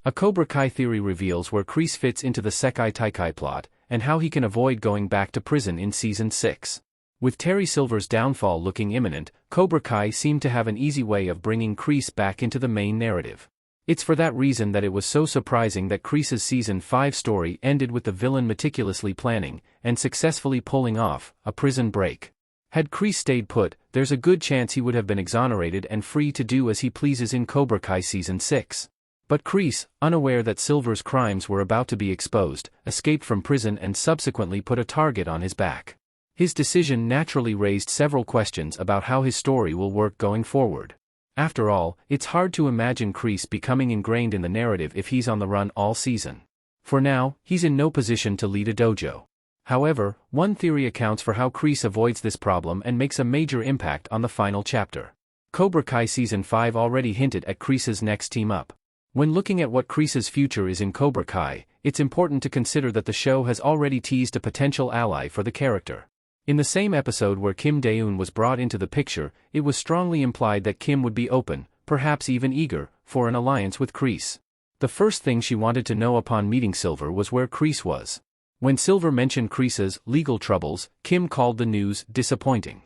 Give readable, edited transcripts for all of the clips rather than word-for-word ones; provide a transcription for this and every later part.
A Cobra Kai theory reveals where Kreese fits into the Sekai Taikai plot, and how he can avoid going back to prison in Season 6. With Terry Silver's downfall looking imminent, Cobra Kai seemed to have an easy way of bringing Kreese back into the main narrative. It's for that reason that it was so surprising that Kreese's Season 5 story ended with the villain meticulously planning, and successfully pulling off, a prison break. Had Kreese stayed put, there's a good chance he would have been exonerated and free to do as he pleases in Cobra Kai Season 6. But Kreese, unaware that Silver's crimes were about to be exposed, escaped from prison and subsequently put a target on his back. His decision naturally raised several questions about how his story will work going forward. After all, it's hard to imagine Kreese becoming ingrained in the narrative if he's on the run all season. For now, he's in no position to lead a dojo. However, one theory accounts for how Kreese avoids this problem and makes a major impact on the final chapter. Cobra Kai Season 5 already hinted at Kreese's next team-up. When looking at what Kreese's future is in Cobra Kai, it's important to consider that the show has already teased a potential ally for the character. In the same episode where Kim Daeun was brought into the picture, it was strongly implied that Kim would be open, perhaps even eager, for an alliance with Kreese. The first thing she wanted to know upon meeting Silver was where Kreese was. When Silver mentioned Kreese's legal troubles, Kim called the news disappointing.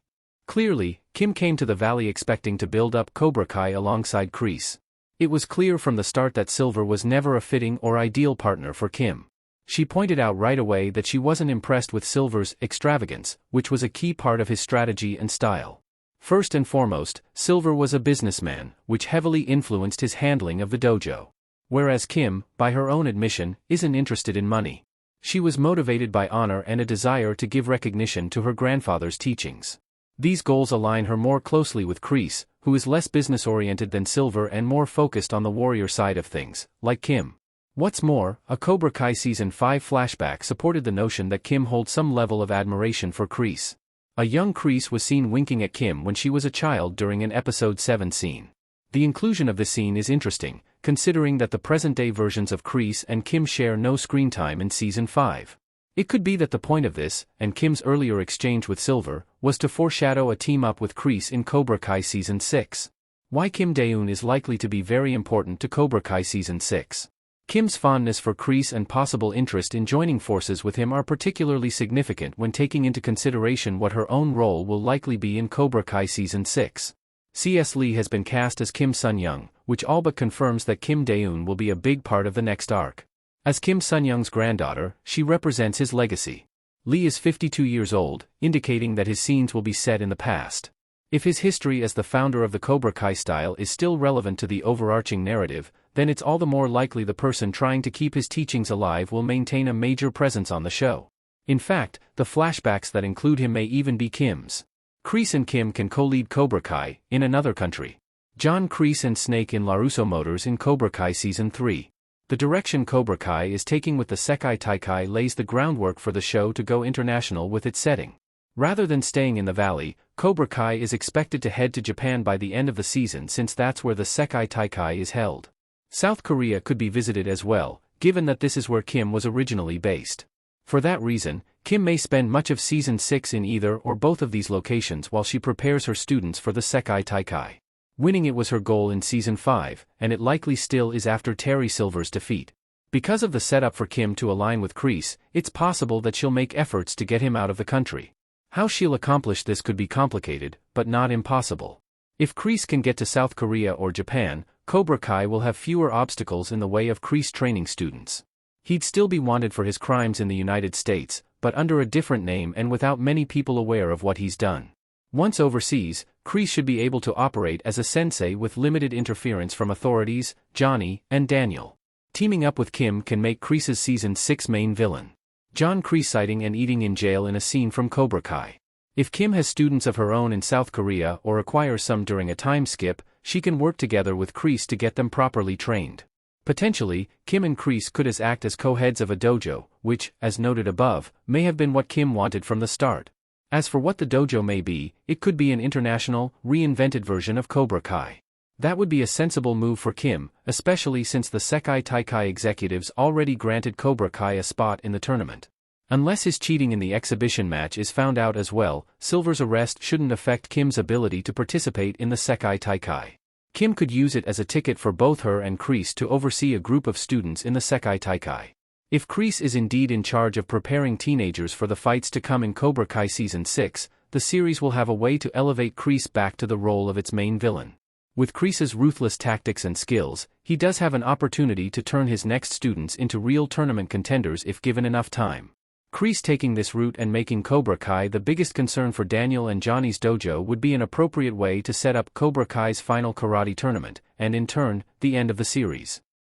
Clearly, Kim came to the valley expecting to build up Cobra Kai alongside Kreese. It was clear from the start that Silver was never a fitting or ideal partner for Kim. She pointed out right away that she wasn't impressed with Silver's extravagance, which was a key part of his strategy and style. First and foremost, Silver was a businessman, which heavily influenced his handling of the dojo. Whereas Kim, by her own admission, isn't interested in money. She was motivated by honor and a desire to give recognition to her grandfather's teachings. These goals align her more closely with Kreese, who is less business-oriented than Silver and more focused on the warrior side of things, like Kim. What's more, a Cobra Kai Season 5 flashback supported the notion that Kim holds some level of admiration for Kreese. A young Kreese was seen winking at Kim when she was a child during an Episode 7 scene. The inclusion of this scene is interesting, considering that the present-day versions of Kreese and Kim share no screen time in Season 5. It could be that the point of this, and Kim's earlier exchange with Silver, was to foreshadow a team-up with Kreese in Cobra Kai Season 6. Why Kim Daeun is likely to be very important to Cobra Kai Season 6. Kim's fondness for Kreese and possible interest in joining forces with him are particularly significant when taking into consideration what her own role will likely be in Cobra Kai Season 6. C.S. Lee has been cast as Kim Sun-young, which all but confirms that Kim Daeun will be a big part of the next arc. As Kim Sun-young's granddaughter, she represents his legacy. Lee is 52 years old, indicating that his scenes will be set in the past. If his history as the founder of the Cobra Kai style is still relevant to the overarching narrative, then it's all the more likely the person trying to keep his teachings alive will maintain a major presence on the show. In fact, the flashbacks that include him may even be Kim's. Kreese and Kim can co-lead Cobra Kai, in another country. John Kreese and Snake in LaRusso Motors in Cobra Kai Season 3. The direction Cobra Kai is taking with the Sekai Taikai lays the groundwork for the show to go international with its setting. Rather than staying in the valley, Cobra Kai is expected to head to Japan by the end of the season since that's where the Sekai Taikai is held. South Korea could be visited as well, given that this is where Kim was originally based. For that reason, Kim may spend much of Season 6 in either or both of these locations while she prepares her students for the Sekai Taikai. Winning it was her goal in Season 5, and it likely still is after Terry Silver's defeat. Because of the setup for Kim to align with Kreese, it's possible that she'll make efforts to get him out of the country. How she'll accomplish this could be complicated, but not impossible. If Kreese can get to South Korea or Japan, Cobra Kai will have fewer obstacles in the way of Kreese training students. He'd still be wanted for his crimes in the United States, but under a different name and without many people aware of what he's done. Once overseas, Kreese should be able to operate as a sensei with limited interference from authorities, Johnny, and Daniel. Teaming up with Kim can make Kreese's Season 6 main villain. John Kreese sighting and eating in jail in a scene from Cobra Kai. If Kim has students of her own in South Korea or acquires some during a time skip, she can work together with Kreese to get them properly trained. Potentially, Kim and Kreese could act as co-heads of a dojo, which, as noted above, may have been what Kim wanted from the start. As for what the dojo may be, it could be an international, reinvented version of Cobra Kai. That would be a sensible move for Kim, especially since the Sekai Taikai executives already granted Cobra Kai a spot in the tournament. Unless his cheating in the exhibition match is found out as well, Silver's arrest shouldn't affect Kim's ability to participate in the Sekai Taikai. Kim could use it as a ticket for both her and Kreese to oversee a group of students in the Sekai Taikai. If Kreese is indeed in charge of preparing teenagers for the fights to come in Cobra Kai Season 6, the series will have a way to elevate Kreese back to the role of its main villain. With Kreese's ruthless tactics and skills, he does have an opportunity to turn his next students into real tournament contenders if given enough time. Kreese taking this route and making Cobra Kai the biggest concern for Daniel and Johnny's dojo would be an appropriate way to set up Cobra Kai's final karate tournament, and in turn, the end of the series.